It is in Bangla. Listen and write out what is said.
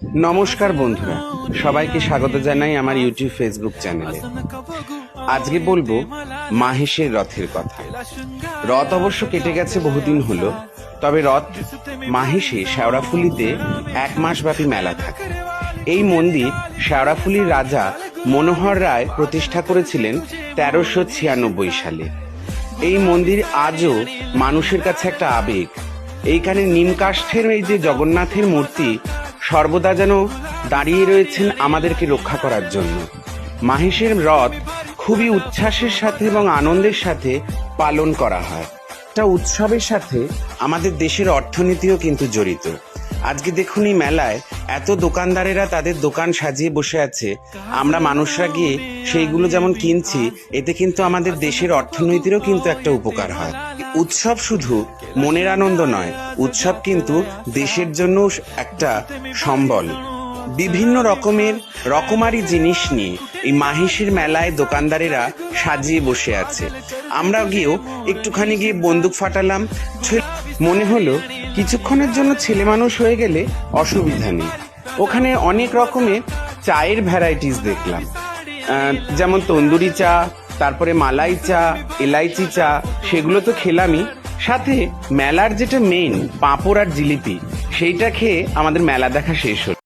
নমস্কার বন্ধুরা, সবাইকে স্বাগত জানাই আমার ইউটিউব ফেসবুক চ্যানেলে। আজকে বলবো মাহেশের রথের কথা। রথ অবশ্য কেটে গেছে বহুদিন হলো, তবে রথ মাহেশে শেওড়াফুলিতে 1 মাস ব্যাপী মেলা থাকে। এই মন্দির শেওড়াফুলির রাজা মনোহর রায় প্রতিষ্ঠা করেছিলেন 1396 সালে। এই মন্দির আজও মানুষের কাছে একটা আবেগ। এইখানে নিমকাষ্ঠের এই যে জগন্নাথের মূর্তি সর্বদা যেন দাঁড়িয়ে রয়েছেন আমাদেরকে রক্ষা করার জন্য। মাহেশের রথ খুবই উচ্ছ্বাসের সাথে এবং আনন্দের সাথে পালন করা হয়। এটা উৎসবের সাথে আমাদের দেশের অর্থনীতিও কিন্তু জড়িত। আজকে দেখুন এই মেলায় এত দোকানদারেরা তাদের দোকান সাজিয়ে বসে আছে, আমরা মানুষরা গিয়ে সেইগুলো যেমন কিনছি, এতে কিন্তু আমাদের দেশের অর্থনীতিরও কিন্তু একটা উপকার হয়। উৎসব শুধু মনের আনন্দ নয়, উৎসব কিন্তু দেশের জন্য একটা সম্বল। বিভিন্ন রকমারি জিনিস নিয়ে এই মাহেশের মেলায় দোকানদারেরা সাজিয়ে বসে আছে। আমরা গিয়েও একটুখানি গিয়ে বন্দুক ফাটালাম, মনে হলো কিছুক্ষণের জন্য ছেলে মানুষ হয়ে গেলে অসুবিধা নেই। ওখানে অনেক রকমের চায়ের ভ্যারাইটিস দেখলাম, যেমন তন্দুরি চা, তারপরে মালাই চা, এলাইচি চা, সেগুলো তো খেলামই। সাথে মেলার যেটা মেইন পাঁপড় আর জিলিপি, সেইটা খেয়ে আমাদের মেলা দেখা শেষ হলো।